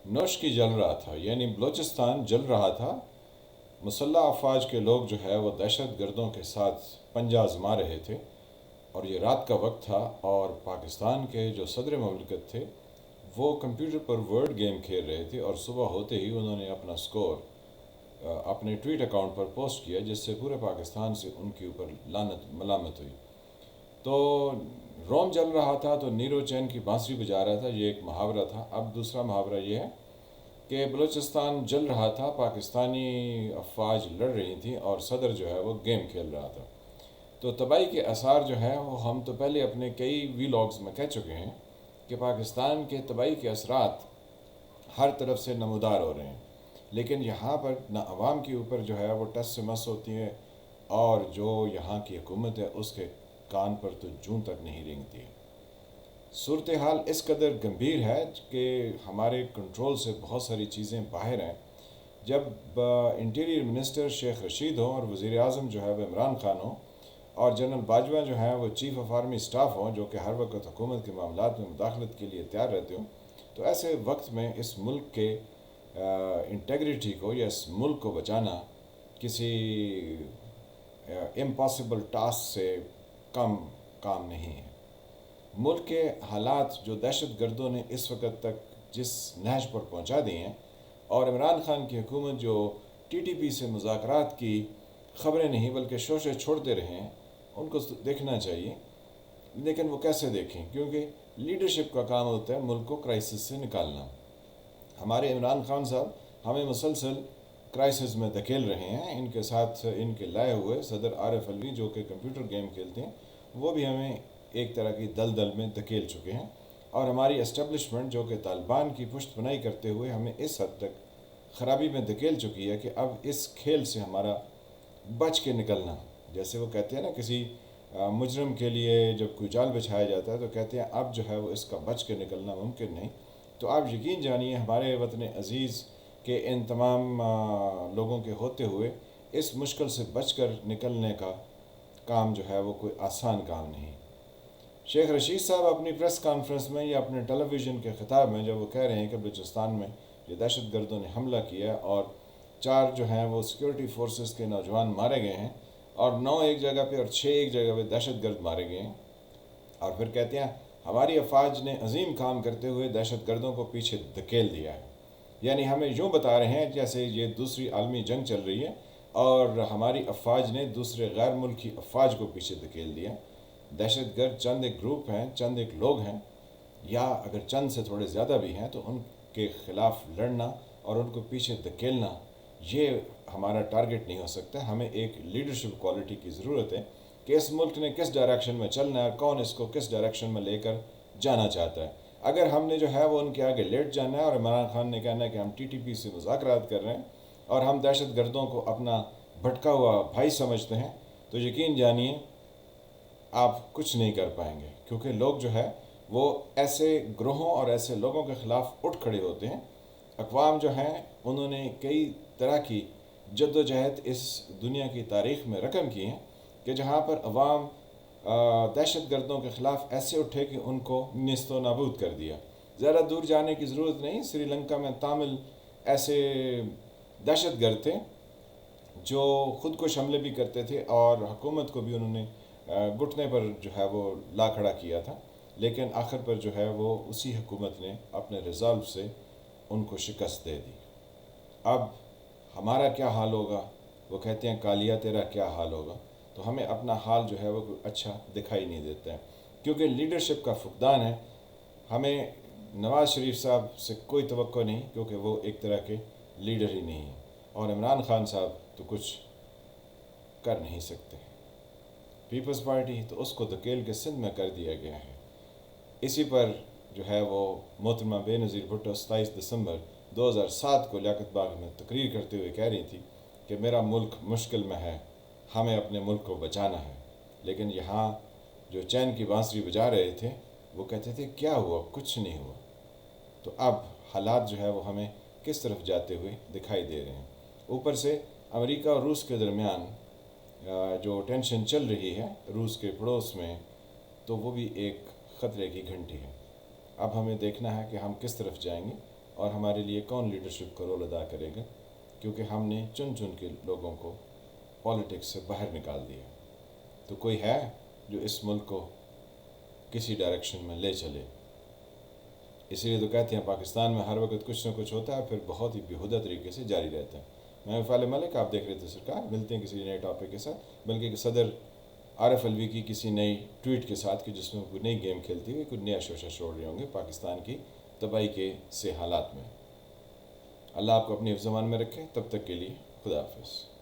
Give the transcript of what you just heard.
نوش کی جل رہا تھا، یعنی بلوچستان جل رہا تھا۔ مسلح افواج کے لوگ جو ہے وہ دہشت گردوں کے ساتھ پنجہ آزما رہے تھے، اور یہ رات کا وقت تھا، اور پاکستان کے جو صدر مملکت تھے وہ کمپیوٹر پر ورڈ گیم کھیل رہے تھے، اور صبح ہوتے ہی انہوں نے اپنا سکور اپنے ٹویٹ اکاؤنٹ پر پوسٹ کیا، جس سے پورے پاکستان سے ان کے اوپر لعنت ملامت ہوئی۔ تو روم جل رہا تھا تو نیرو چین کی بانسری بجا رہا تھا، یہ ایک محاورہ تھا۔ اب دوسرا محاورہ یہ ہے کہ بلوچستان جل رہا تھا، پاکستانی افواج لڑ رہی تھیں، اور صدر جو ہے وہ گیم کھیل رہا تھا۔ تو تباہی کے آثار جو ہیں وہ ہم تو پہلے اپنے کئی ویلاگز میں کہہ چکے ہیں کہ پاکستان کے تباہی کے اثرات ہر طرف سے نمودار ہو رہے ہیں، لیکن یہاں پر نہ عوام کے اوپر جو ہے وہ ٹس سے مس ہوتی ہے، اور جو یہاں کی حکومت ہے اس کے کان پر تو جوں تک نہیں رینگتی ہے۔ صورتحال اس قدر گمبھیر ہے کہ ہمارے کنٹرول سے بہت ساری چیزیں باہر ہیں۔ جب انٹیریئر منسٹر شیخ رشید ہوں اور وزیر اعظم جو ہے وہ عمران خان ہوں، اور جنرل باجوہ جو ہیں وہ چیف آف آرمی اسٹاف ہوں، جو کہ ہر وقت حکومت کے معاملات میں مداخلت کے لیے تیار رہتے ہوں، تو ایسے وقت میں اس ملک کے انٹیگریٹی کو یا اس ملک کو بچانا کسی امپاسبل ٹاسک سے کم کام نہیں ہے۔ ملک کے حالات جو دہشت گردوں نے اس وقت تک جس نہج پر پہنچا دی ہیں، اور عمران خان کی حکومت جو ٹی ٹی پی سے مذاکرات کی خبریں نہیں بلکہ شوشے چھوڑتے رہے ہیں، ان کو دیکھنا چاہیے۔ لیکن وہ کیسے دیکھیں؟ کیونکہ لیڈرشپ کا کام ہوتا ہے ملک کو کرائسس سے نکالنا۔ ہمارے عمران خان صاحب ہمیں مسلسل کرائسس میں دھکیل رہے ہیں، ان کے ساتھ ان کے لائے ہوئے صدر عارف الوی جو کہ کمپیوٹر گیم کھیلتے ہیں، وہ بھی ہمیں ایک طرح کی دلدل میں دھکیل چکے ہیں، اور ہماری اسٹیبلشمنٹ جو کہ طالبان کی پشت پناہی کرتے ہوئے ہمیں اس حد تک خرابی میں دھکیل چکی ہے کہ اب اس کھیل سے ہمارا بچ کے نکلنا، جیسے وہ کہتے ہیں نا کسی مجرم کے لیے جب کوئی جال بچھایا جاتا ہے تو کہتے ہیں اب جو ہے وہ اس کا بچ کے نکلنا ممکن نہیں۔ تو آپ یقین جانیے ہمارے وطن عزیز کے ان تمام لوگوں کے ہوتے ہوئے اس مشکل سے بچ کر نکلنے کا کام جو ہے وہ کوئی آسان کام نہیں۔ شیخ رشید صاحب اپنی پریس کانفرنس میں یا اپنے ٹیلی ویژن کے خطاب میں جب وہ کہہ رہے ہیں کہ بلوچستان میں یہ دہشت گردوں نے حملہ کیا اور 4 جو ہیں وہ سیکورٹی فورسز کے نوجوان مارے گئے ہیں، اور 9 ایک جگہ پہ اور 6 ایک جگہ پہ دہشت گرد مارے گئے ہیں، اور پھر کہتے ہیں ہماری افواج نے عظیم کام کرتے ہوئے دہشت گردوں کو پیچھے دھکیل دیا ہے۔ یعنی ہمیں یوں بتا رہے ہیں جیسے یہ دوسری عالمی جنگ چل رہی ہے اور ہماری افواج نے دوسرے غیر ملکی افواج کو پیچھے دھکیل دیا۔ دہشت گرد چند ایک گروپ ہیں، چند ایک لوگ ہیں، یا اگر چند سے تھوڑے زیادہ بھی ہیں تو ان کے خلاف لڑنا اور ان کو پیچھے دھکیلنا یہ ہمارا ٹارگٹ نہیں ہو سکتا۔ ہمیں ایک لیڈرشپ کوالٹی کی ضرورت ہے کہ اس ملک نے کس ڈائریکشن میں چلنا ہے اور کون اس کو کس ڈائریکشن میں لے کر جانا چاہتا ہے۔ اگر ہم نے جو ہے وہ ان کے آگے لیٹ جانا ہے اور عمران خان نے کہنا ہے کہ ہم ٹی ٹی پی سے مذاکرات کر رہے ہیں اور ہم دہشت گردوں کو اپنا بھٹکا ہوا بھائی سمجھتے ہیں، تو یقین جانیے آپ کچھ نہیں کر پائیں گے، کیونکہ لوگ جو ہے وہ ایسے گروہوں اور ایسے لوگوں کے خلاف اٹھ کھڑے ہوتے ہیں۔ اقوام جو ہیں انہوں نے کئی طرح کی جد و جہد اس دنیا کی تاریخ میں رقم کی ہیں کہ جہاں پر عوام دہشت گردوں کے خلاف ایسے اٹھے کہ ان کو نیست و نابود کر دیا۔ زیادہ دور جانے کی ضرورت نہیں، سری لنکا میں تامل ایسے دہشت گرد تھے جو خود کو حملے بھی کرتے تھے اور حکومت کو بھی انہوں نے گھٹنے پر جو ہے وہ لا کھڑا کیا تھا، لیکن آخر پر جو ہے وہ اسی حکومت نے اپنے ریزالو سے ان کو شکست دے دی۔ اب ہمارا کیا حال ہوگا؟ وہ کہتے ہیں کالیا تیرا کیا حال ہوگا؟ تو ہمیں اپنا حال جو ہے وہ کوئی اچھا دکھائی نہیں دیتا ہے، کیونکہ لیڈرشپ کا فقدان ہے۔ ہمیں نواز شریف صاحب سے کوئی توقع نہیں، کیونکہ وہ ایک طرح کے لیڈر ہی نہیں ہیں، اور عمران خان صاحب تو کچھ کر نہیں سکتے۔ پیپلز پارٹی تو اس کو دھکیل کے سندھ میں کر دیا گیا ہے۔ اسی پر جو ہے وہ محترمہ بے نظیر بھٹو 27 دسمبر 2007 کو لیاقت باغ میں تقریر کرتے ہوئے کہہ رہی تھی کہ میرا ملک مشکل میں ہے، ہمیں اپنے ملک کو بچانا ہے۔ لیکن یہاں جو چین کی بانسری بجا رہے تھے وہ کہتے تھے کیا ہوا؟ کچھ نہیں ہوا۔ تو اب حالات جو ہے وہ ہمیں کس طرف جاتے ہوئے دکھائی دے رہے ہیں۔ اوپر سے امریکہ اور روس کے درمیان جو ٹینشن چل رہی ہے روس کے پڑوس میں، تو وہ بھی ایک خطرے کی گھنٹی ہے۔ اب ہمیں دیکھنا ہے کہ ہم کس طرف جائیں گے۔ اور ہمارے لیے کون لیڈرشپ کا رول ادا کرے گا، کیونکہ ہم نے چن چن کے لوگوں کو پالیٹکس سے باہر نکال دیا۔ تو کوئی ہے جو اس ملک کو کسی ڈائریکشن میں لے چلے؟ اسی لیے تو کہتے ہیں پاکستان میں ہر وقت کچھ نہ کچھ ہوتا ہے، پھر بہت ہی بیہودہ طریقے سے جاری رہتا ہے۔ میں فعال ملک، آپ دیکھ رہے تھے سرکار، ملتے ہیں کسی نئے ٹاپک کے ساتھ، بلکہ صدر عارف الوی کی کسی نئی ٹویٹ کے ساتھ کہ جس میں کوئی نئی گیم کھیلتی ہوئی کوئی نیا شوشہ چھوڑ رہے ہوں گے پاکستان کی تباہی کے سے حالات میں۔ اللہ آپ کو اپنی حفظ امان میں رکھے، تب تک کے لیے خدا حافظ۔